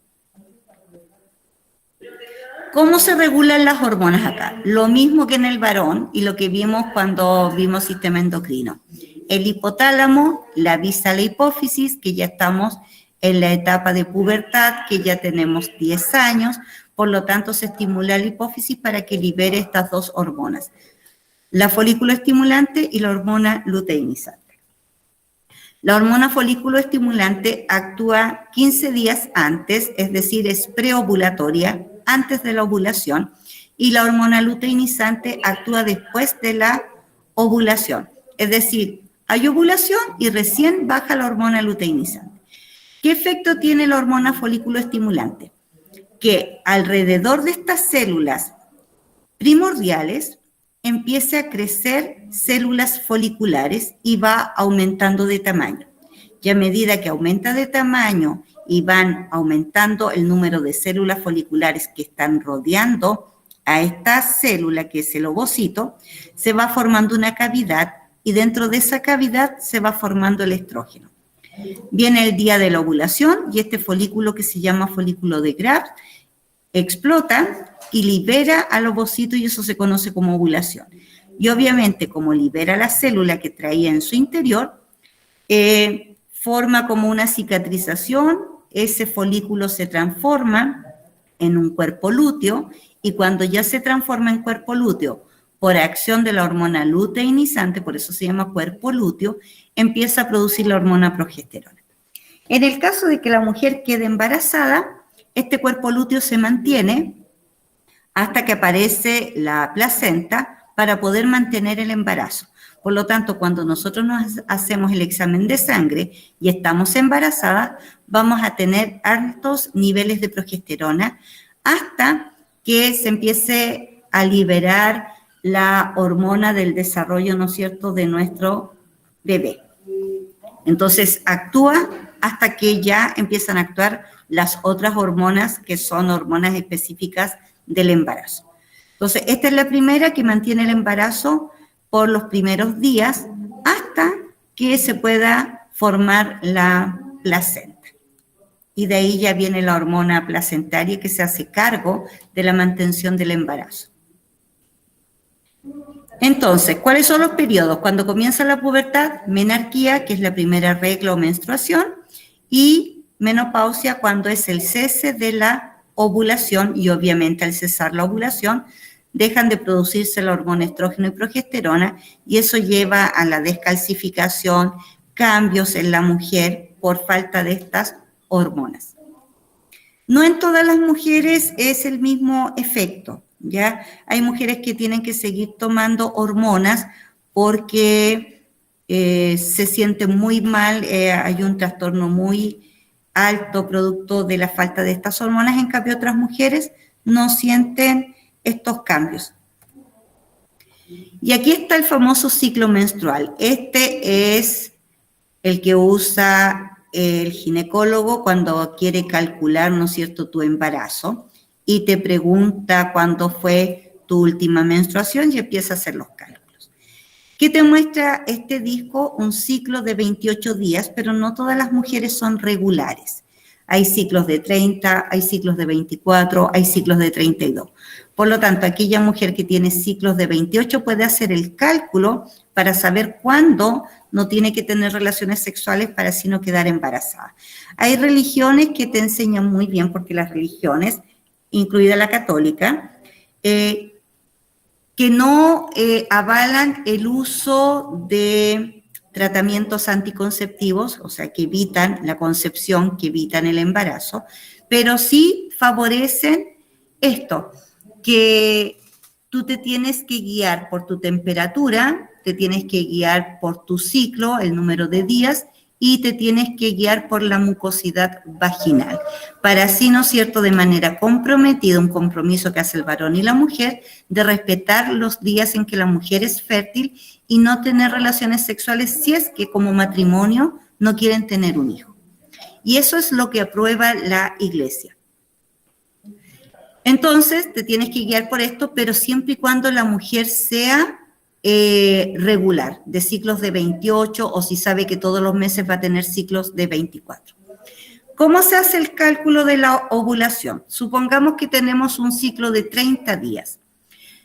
¿Cómo se regulan las hormonas acá? Lo mismo que en el varón y lo que vimos cuando vimos sistema endocrino. El hipotálamo, la vista a la hipófisis, que ya estamos en la etapa de pubertad, que ya tenemos 10 años, por lo tanto se estimula la hipófisis para que libere estas dos hormonas, la folículo estimulante y la hormona luteinizante. La hormona folículo estimulante actúa 15 días antes, es decir, es preovulatoria, antes de la ovulación, y la hormona luteinizante actúa después de la ovulación, es decir, hay ovulación y recién baja la hormona luteinizante. ¿Qué efecto tiene la hormona folículo estimulante? Que alrededor de estas células primordiales empiece a crecer células foliculares y va aumentando de tamaño. Y a medida que aumenta de tamaño y van aumentando el número de células foliculares que están rodeando a esta célula, que es el ovocito, se va formando una cavidad y dentro de esa cavidad se va formando el estrógeno. Viene el día de la ovulación y este folículo, que se llama folículo de Graves, explota y libera al ovocito y eso se conoce como ovulación. Y obviamente, como libera la célula que traía en su interior, forma como una cicatrización, ese folículo se transforma en un cuerpo lúteo y cuando ya se transforma en cuerpo lúteo por acción de la hormona luteinizante, por eso se llama cuerpo lúteo, empieza a producir la hormona progesterona. En el caso de que la mujer quede embarazada, este cuerpo lúteo se mantiene hasta que aparece la placenta para poder mantener el embarazo. Por lo tanto, cuando nosotros nos hacemos el examen de sangre y estamos embarazadas, vamos a tener altos niveles de progesterona hasta que se empiece a liberar la hormona del desarrollo, ¿no es cierto?, de nuestro bebé. Entonces, actúa hasta que ya empiezan a actuar las otras hormonas que son hormonas específicas del embarazo. Entonces, esta es la primera que mantiene el embarazo por los primeros días hasta que se pueda formar la placenta. Y de ahí ya viene la hormona placentaria que se hace cargo de la mantención del embarazo. Entonces, ¿cuáles son los periodos? Cuando comienza la pubertad, menarquía, que es la primera regla o menstruación, y menopausia cuando es el cese de la ovulación, y obviamente al cesar la ovulación dejan de producirse la hormona estrógeno y progesterona, y eso lleva a la descalcificación, cambios en la mujer por falta de estas hormonas. No en todas las mujeres es el mismo efecto, ¿ya? Hay mujeres que tienen que seguir tomando hormonas porque se sienten muy mal, hay un trastorno muy alto producto de la falta de estas hormonas, en cambio otras mujeres no sienten estos cambios. Y aquí está el famoso ciclo menstrual. Este es el que usa el ginecólogo cuando quiere calcular, ¿no es cierto?, tu embarazo y te pregunta cuándo fue tu última menstruación y empieza a hacer los cálculos. ¿Qué te muestra este disco? Un ciclo de 28 días, pero no todas las mujeres son regulares. Hay ciclos de 30, hay ciclos de 24, hay ciclos de 32. Por lo tanto, aquella mujer que tiene ciclos de 28 puede hacer el cálculo para saber cuándo no tiene que tener relaciones sexuales para así no quedar embarazada. Hay religiones que te enseñan muy bien, porque las religiones, incluida la católica, que no avalan el uso de tratamientos anticonceptivos, o sea, que evitan la concepción, que evitan el embarazo, pero sí favorecen esto, que tú te tienes que guiar por tu temperatura, te tienes que guiar por tu ciclo, el número de días, y te tienes que guiar por la mucosidad vaginal, para así, ¿no es cierto?, de manera comprometida, un compromiso que hace el varón y la mujer, de respetar los días en que la mujer es fértil y no tener relaciones sexuales si es que como matrimonio no quieren tener un hijo. Y eso es lo que aprueba la Iglesia. Entonces, te tienes que guiar por esto, pero siempre y cuando la mujer sea regular, de ciclos de 28, o si sabe que todos los meses va a tener ciclos de 24. ¿Cómo se hace el cálculo de la ovulación? Supongamos que tenemos un ciclo de 30 días.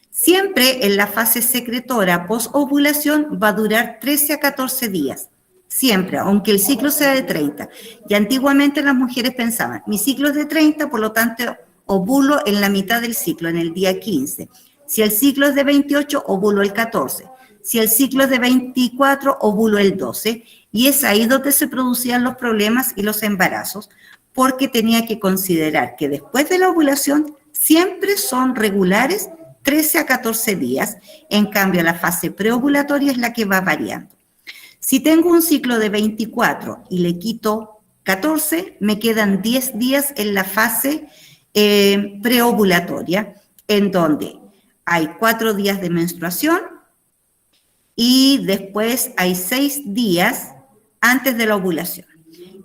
Siempre en la fase secretora post-ovulación va a durar 13 a 14 días. Siempre, aunque el ciclo sea de 30. Y antiguamente las mujeres pensaban, mi ciclo es de 30, por lo tanto ovulo en la mitad del ciclo, en el día 15. Si el ciclo es de 28, ovulo el 14. Si el ciclo es de 24, ovulo el 12. Y es ahí donde se producían los problemas y los embarazos, porque tenía que considerar que después de la ovulación siempre son regulares 13 a 14 días. En cambio, la fase preovulatoria es la que va variando. Si tengo un ciclo de 24 y le quito 14, me quedan 10 días en la fase preovulatoria, en donde hay 4 días de menstruación y después hay 6 días antes de la ovulación.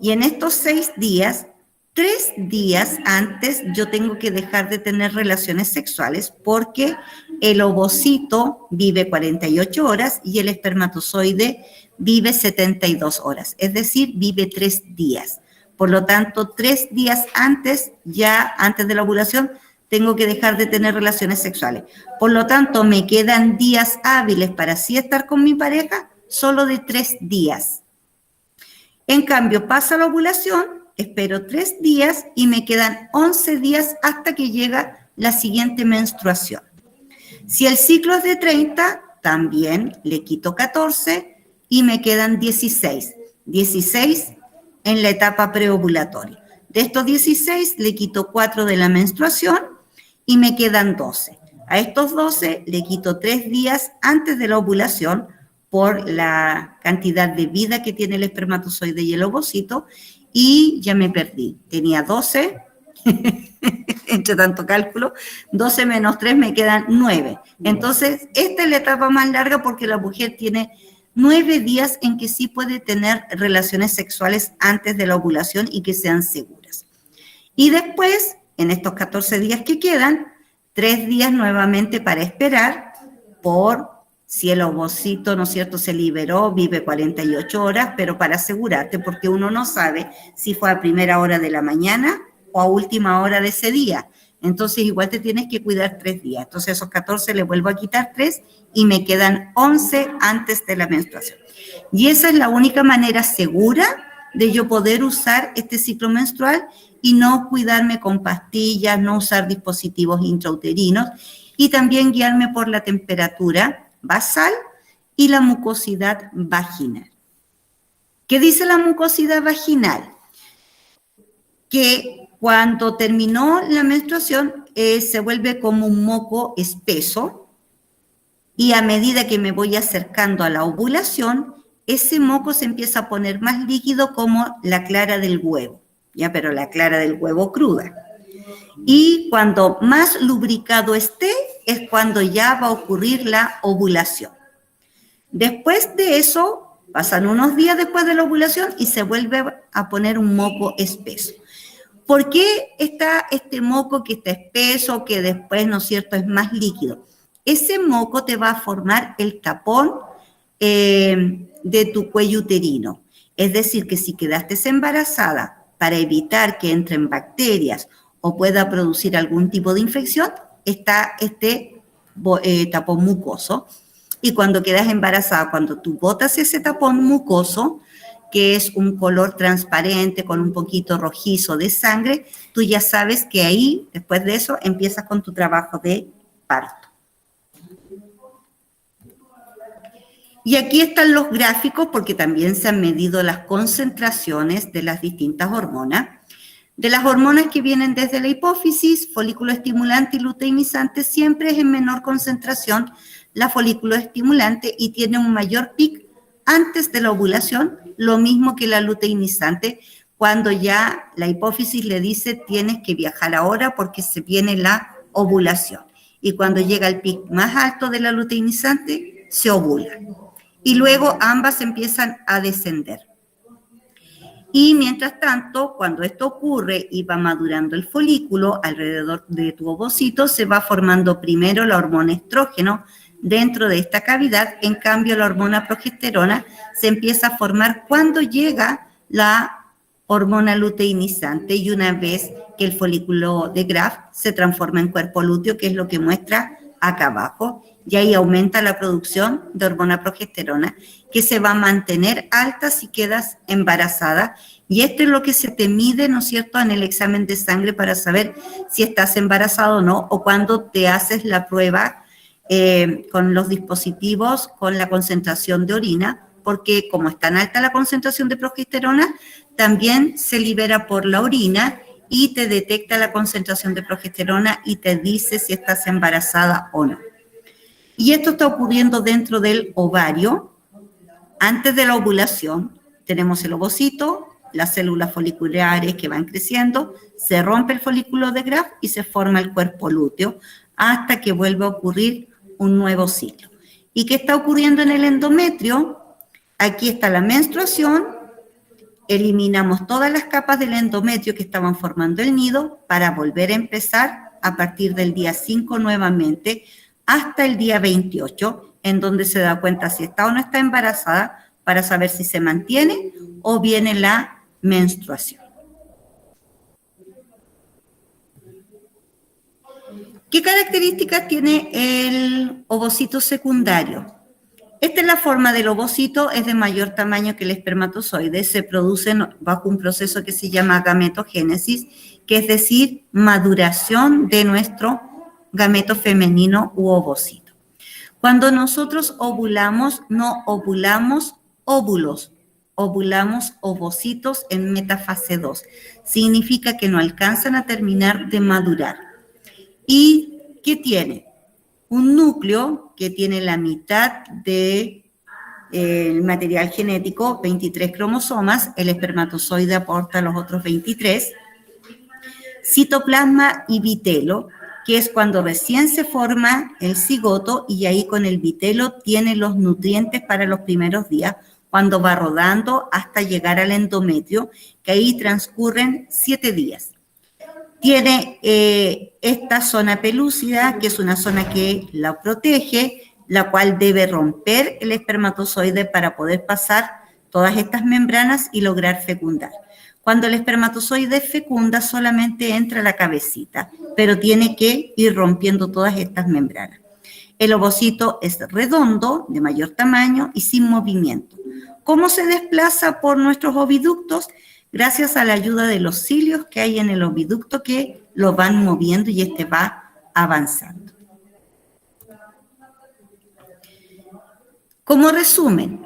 Y en estos 6 días, 3 días antes yo tengo que dejar de tener relaciones sexuales porque el ovocito vive 48 horas y el espermatozoide vive 72 horas, es decir, vive 3 días. Por lo tanto, 3 días antes, ya antes de la ovulación, tengo que dejar de tener relaciones sexuales. Por lo tanto, me quedan días hábiles para así estar con mi pareja, solo de 3 días. En cambio, pasa la ovulación, espero 3 días y me quedan 11 días hasta que llega la siguiente menstruación. Si el ciclo es de 30, también le quito 14 y me quedan 16. 16 en la etapa preovulatoria. De estos 16 le quito 4 de la menstruación y me quedan 12. A estos 12 le quito 3 días antes de la ovulación por la cantidad de vida que tiene el espermatozoide y el ovocito y ya me perdí. Tenía 12, entre tanto cálculo, 12 menos 3 me quedan 9. Entonces, esta es la etapa más larga porque la mujer tiene 9 días en que sí puede tener relaciones sexuales antes de la ovulación y que sean seguras. Y después, en estos 14 días que quedan, 3 días nuevamente para esperar por Si el ovocito, ¿no es cierto?, se liberó, vive 48 horas, pero para asegurarte, porque uno no sabe si fue a primera hora de la mañana o a última hora de ese día. Entonces igual te tienes que cuidar 3 días. Entonces esos 14 le vuelvo a quitar 3 y me quedan 11 antes de la menstruación. Y esa es la única manera segura de yo poder usar este ciclo menstrual y no cuidarme con pastillas, no usar dispositivos intrauterinos y también guiarme por la temperatura basal y la mucosidad vaginal. ¿Qué dice la mucosidad vaginal? Que cuando terminó la menstruación se vuelve como un moco espeso y a medida que me voy acercando a la ovulación, ese moco se empieza a poner más líquido como la clara del huevo, ya, pero la clara del huevo cruda. Y cuando más lubricado esté, es cuando ya va a ocurrir la ovulación. Después de eso, pasan unos días después de la ovulación y se vuelve a poner un moco espeso. ¿Por qué está este moco que está espeso, que después, ¿no es cierto?, es más líquido? Ese moco te va a formar el tapón de tu cuello uterino. Es decir, que si quedaste embarazada para evitar que entren bacterias o pueda producir algún tipo de infección, está este tapón mucoso. Y cuando quedas embarazada, cuando tú botas ese tapón mucoso, que es un color transparente con un poquito rojizo de sangre, tú ya sabes que ahí, después de eso, empiezas con tu trabajo de parto. Y aquí están los gráficos porque también se han medido las concentraciones de las distintas hormonas. De las hormonas que vienen desde la hipófisis, folículo estimulante y luteinizante, siempre es en menor concentración la folículo estimulante y tiene un mayor pic antes de la ovulación, lo mismo que la luteinizante, cuando ya la hipófisis le dice tienes que viajar ahora porque se viene la ovulación. Y cuando llega el pic más alto de la luteinizante, se ovula. Y luego ambas empiezan a descender. Y mientras tanto, cuando esto ocurre y va madurando el folículo alrededor de tu ovocito, se va formando primero la hormona estrógeno dentro de esta cavidad. En cambio, la hormona progesterona se empieza a formar cuando llega la hormona luteinizante y una vez que el folículo de Graf se transforma en cuerpo lúteo, que es lo que muestra acá abajo, y ahí aumenta la producción de hormona progesterona, que se va a mantener alta si quedas embarazada, y esto es lo que se te mide, ¿no es cierto?, en el examen de sangre para saber si estás embarazado o no, o cuando te haces la prueba con los dispositivos, con la concentración de orina, porque como es tan alta la concentración de progesterona, también se libera por la orina y te detecta la concentración de progesterona y te dice si estás embarazada o no. Y esto está ocurriendo dentro del ovario. Antes de la ovulación, tenemos el ovocito, las células foliculares que van creciendo, se rompe el folículo de Graf y se forma el cuerpo lúteo hasta que vuelve a ocurrir un nuevo ciclo. ¿Y qué está ocurriendo en el endometrio? Aquí está la menstruación, eliminamos todas las capas del endometrio que estaban formando el nido para volver a empezar a partir del día 5 nuevamente, hasta el día 28, en donde se da cuenta si está o no está embarazada para saber si se mantiene o viene la menstruación. ¿Qué características tiene el ovocito secundario? Esta es la forma del ovocito, es de mayor tamaño que el espermatozoide, se produce bajo un proceso que se llama gametogénesis, que es decir, maduración de nuestro gameto femenino u ovocito. Cuando nosotros ovulamos, no ovulamos óvulos, ovulamos ovocitos en metafase 2. Significa que no alcanzan a terminar de madurar. ¿Y qué tiene? Un núcleo que tiene la mitad del material genético, 23 cromosomas, el espermatozoide aporta los otros 23, citoplasma y vitelo, que es cuando recién se forma el cigoto y ahí con el vitelo tiene los nutrientes para los primeros días, cuando va rodando hasta llegar al endometrio, que ahí transcurren 7 días. Tiene esta zona pelúcida, que es una zona que la protege, la cual debe romper el espermatozoide para poder pasar todas estas membranas y lograr fecundar. Cuando el espermatozoide fecunda, solamente entra la cabecita, pero tiene que ir rompiendo todas estas membranas. El ovocito es redondo, de mayor tamaño y sin movimiento. ¿Cómo se desplaza por nuestros oviductos? Gracias a la ayuda de los cilios que hay en el oviducto que lo van moviendo y este va avanzando. Como resumen,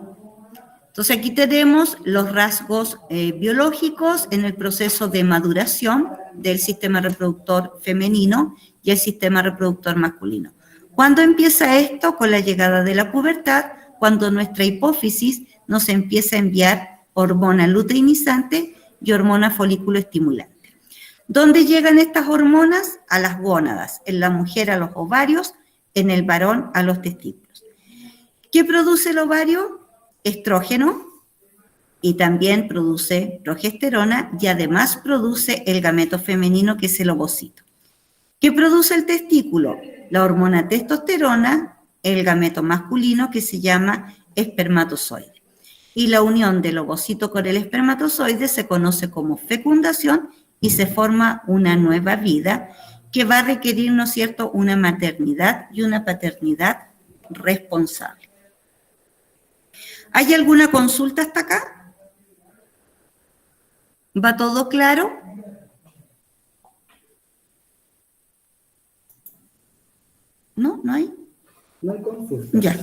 entonces aquí tenemos los rasgos biológicos en el proceso de maduración del sistema reproductor femenino y el sistema reproductor masculino. ¿Cuándo empieza esto? Con la llegada de la pubertad, cuando nuestra hipófisis nos empieza a enviar hormona luteinizante y hormona folículo estimulante. ¿Dónde llegan estas hormonas? A las gónadas, en la mujer a los ovarios, en el varón a los testículos. ¿Qué produce el ovario? Estrógeno, y también produce progesterona y además produce el gameto femenino, que es el ovocito. ¿Qué produce el testículo? La hormona testosterona, el gameto masculino, que se llama espermatozoide. Y la unión del ovocito con el espermatozoide se conoce como fecundación y se forma una nueva vida que va a requerir, ¿no es cierto?, una maternidad y una paternidad responsable. ¿Hay alguna consulta hasta acá? ¿Va todo claro? ¿No? ¿No hay? No hay consulta. Ya.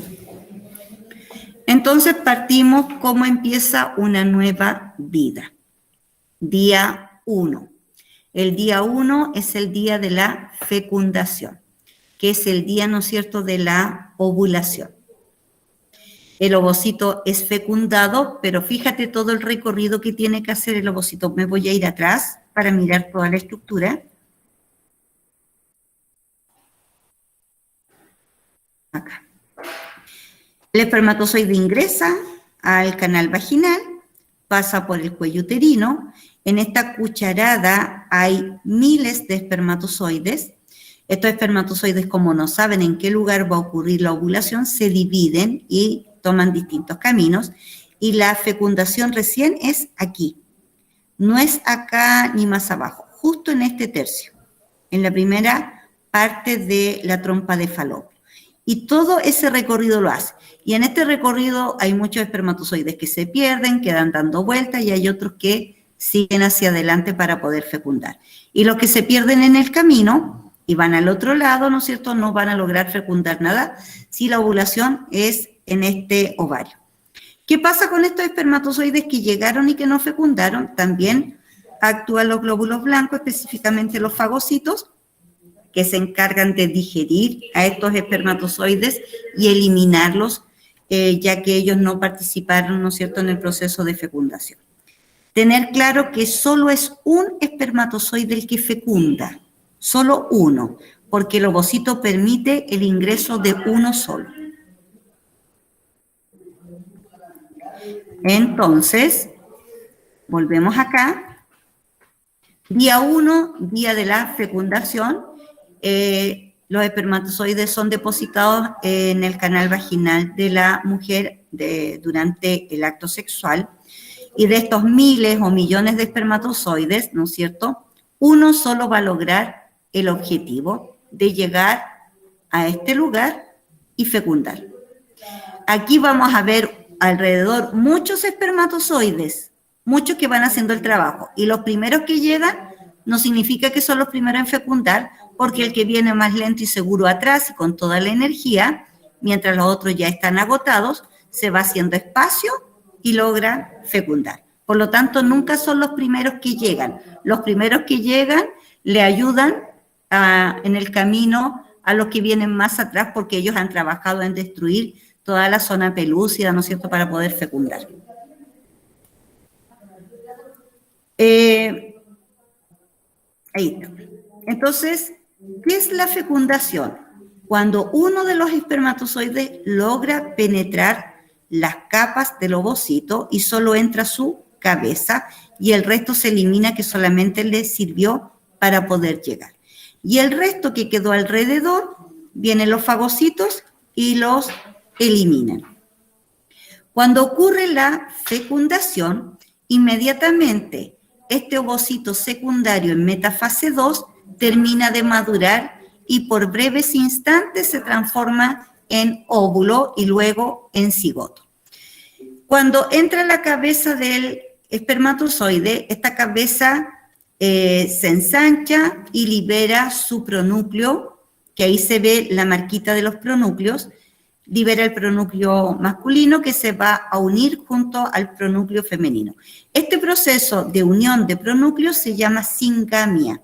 Entonces partimos cómo empieza una nueva vida. Día 1. El día 1 es el día de la fecundación, que es el día, ¿no es cierto?, de la ovulación. El ovocito es fecundado, pero fíjate todo el recorrido que tiene que hacer el ovocito. Me voy a ir atrás para mirar toda la estructura. Acá. El espermatozoide ingresa al canal vaginal, pasa por el cuello uterino. En esta cucharada hay miles de espermatozoides. Estos espermatozoides, como no saben en qué lugar va a ocurrir la ovulación, se dividen y toman distintos caminos. Y la fecundación recién es aquí. No es acá ni más abajo, justo en este tercio, en la primera parte de la trompa de falopio. Y todo ese recorrido lo hace. Y en este recorrido hay muchos espermatozoides que se pierden, quedan dando vueltas, y hay otros que siguen hacia adelante para poder fecundar. Y los que se pierden en el camino y van al otro lado, ¿no es cierto?, no van a lograr fecundar nada si la ovulación es en este ovario. ¿Qué pasa con estos espermatozoides que llegaron y que no fecundaron? También actúan los glóbulos blancos, específicamente los fagocitos, que se encargan de digerir a estos espermatozoides y eliminarlos, ya que ellos no participaron, ¿no es cierto?, en el proceso de fecundación. Tener claro que solo es un espermatozoide el que fecunda, solo uno, porque el ovocito permite el ingreso de uno solo. Entonces, volvemos acá. Día 1, día de la fecundación. Los espermatozoides son depositados en el canal vaginal de la mujer durante el acto sexual, y de estos miles o millones de espermatozoides, ¿no es cierto?, uno solo va a lograr el objetivo de llegar a este lugar y fecundar. Aquí vamos a ver alrededor muchos espermatozoides, muchos que van haciendo el trabajo, y los primeros que llegan no significa que son los primeros en fecundar, porque el que viene más lento y seguro atrás y con toda la energía, mientras los otros ya están agotados, se va haciendo espacio y logra fecundar. Por lo tanto, nunca son los primeros que llegan. Los primeros que llegan le ayudan en el camino a los que vienen más atrás, porque ellos han trabajado en destruir toda la zona pelúcida, ¿no es cierto?, para poder fecundar. Ahí está. Entonces, ¿qué es la fecundación? Cuando uno de los espermatozoides logra penetrar las capas del ovocito y solo entra su cabeza, y el resto se elimina, que solamente le sirvió para poder llegar. Y el resto que quedó alrededor, vienen los fagocitos y los eliminan. Cuando ocurre la fecundación, inmediatamente este ovocito secundario en metafase 2 termina de madurar y por breves instantes se transforma en óvulo y luego en cigoto. Cuando entra la cabeza del espermatozoide, esta cabeza se ensancha y libera su pronúcleo, que ahí se ve la marquita de los pronúcleos, libera el pronúcleo masculino que se va a unir junto al pronúcleo femenino. Este proceso de unión de pronúcleos se llama singamia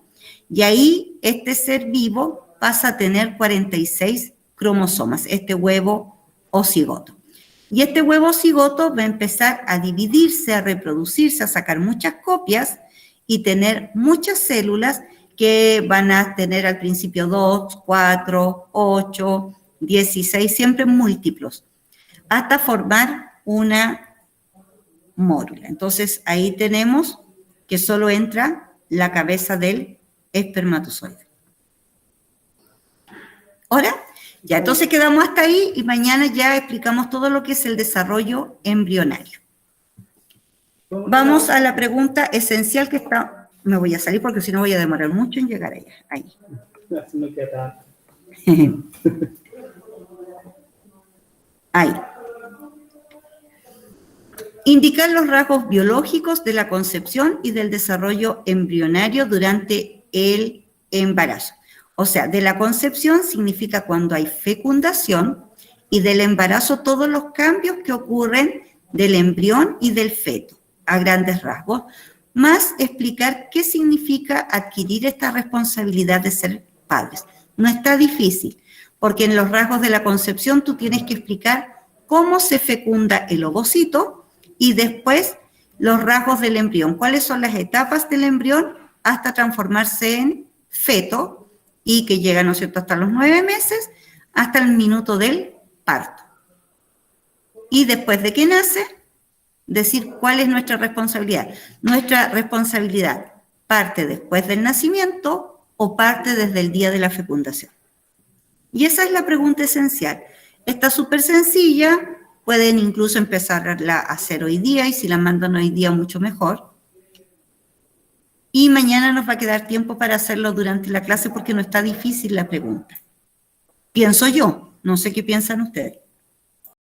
y ahí este ser vivo pasa a tener 46 cromosomas, este huevo o cigoto. Y este huevo o cigoto va a empezar a dividirse, a reproducirse, a sacar muchas copias y tener muchas células que van a tener al principio 2, 4, 8, 16, siempre múltiplos, hasta formar una mórula. Entonces, ahí tenemos que solo entra la cabeza del espermatozoide. ¿Ahora? Ya, entonces quedamos hasta ahí y mañana ya explicamos todo lo que es el desarrollo embrionario. Vamos a la pregunta esencial que está... Me voy a salir porque si no voy a demorar mucho en llegar allá. Ahí. Ahí. Indicar los rasgos biológicos de la concepción y del desarrollo embrionario durante el embarazo. O sea, de la concepción significa cuando hay fecundación y del embarazo todos los cambios que ocurren del embrión y del feto, a grandes rasgos, más explicar qué significa adquirir esta responsabilidad de ser padres. No está difícil, porque en los rasgos de la concepción tú tienes que explicar cómo se fecunda el ovocito y después los rasgos del embrión, cuáles son las etapas del embrión hasta transformarse en feto y que llega, ¿no es cierto?, hasta los 9 meses, hasta el minuto del parto. Y después de que nace, decir cuál es nuestra responsabilidad. Nuestra responsabilidad parte después del nacimiento o parte desde el día de la fecundación. Y esa es la pregunta esencial. Está súper sencilla, pueden incluso empezarla a hacer hoy día y si la mandan hoy día mucho mejor. Y mañana nos va a quedar tiempo para hacerlo durante la clase porque no está difícil la pregunta. Pienso yo, no sé qué piensan ustedes.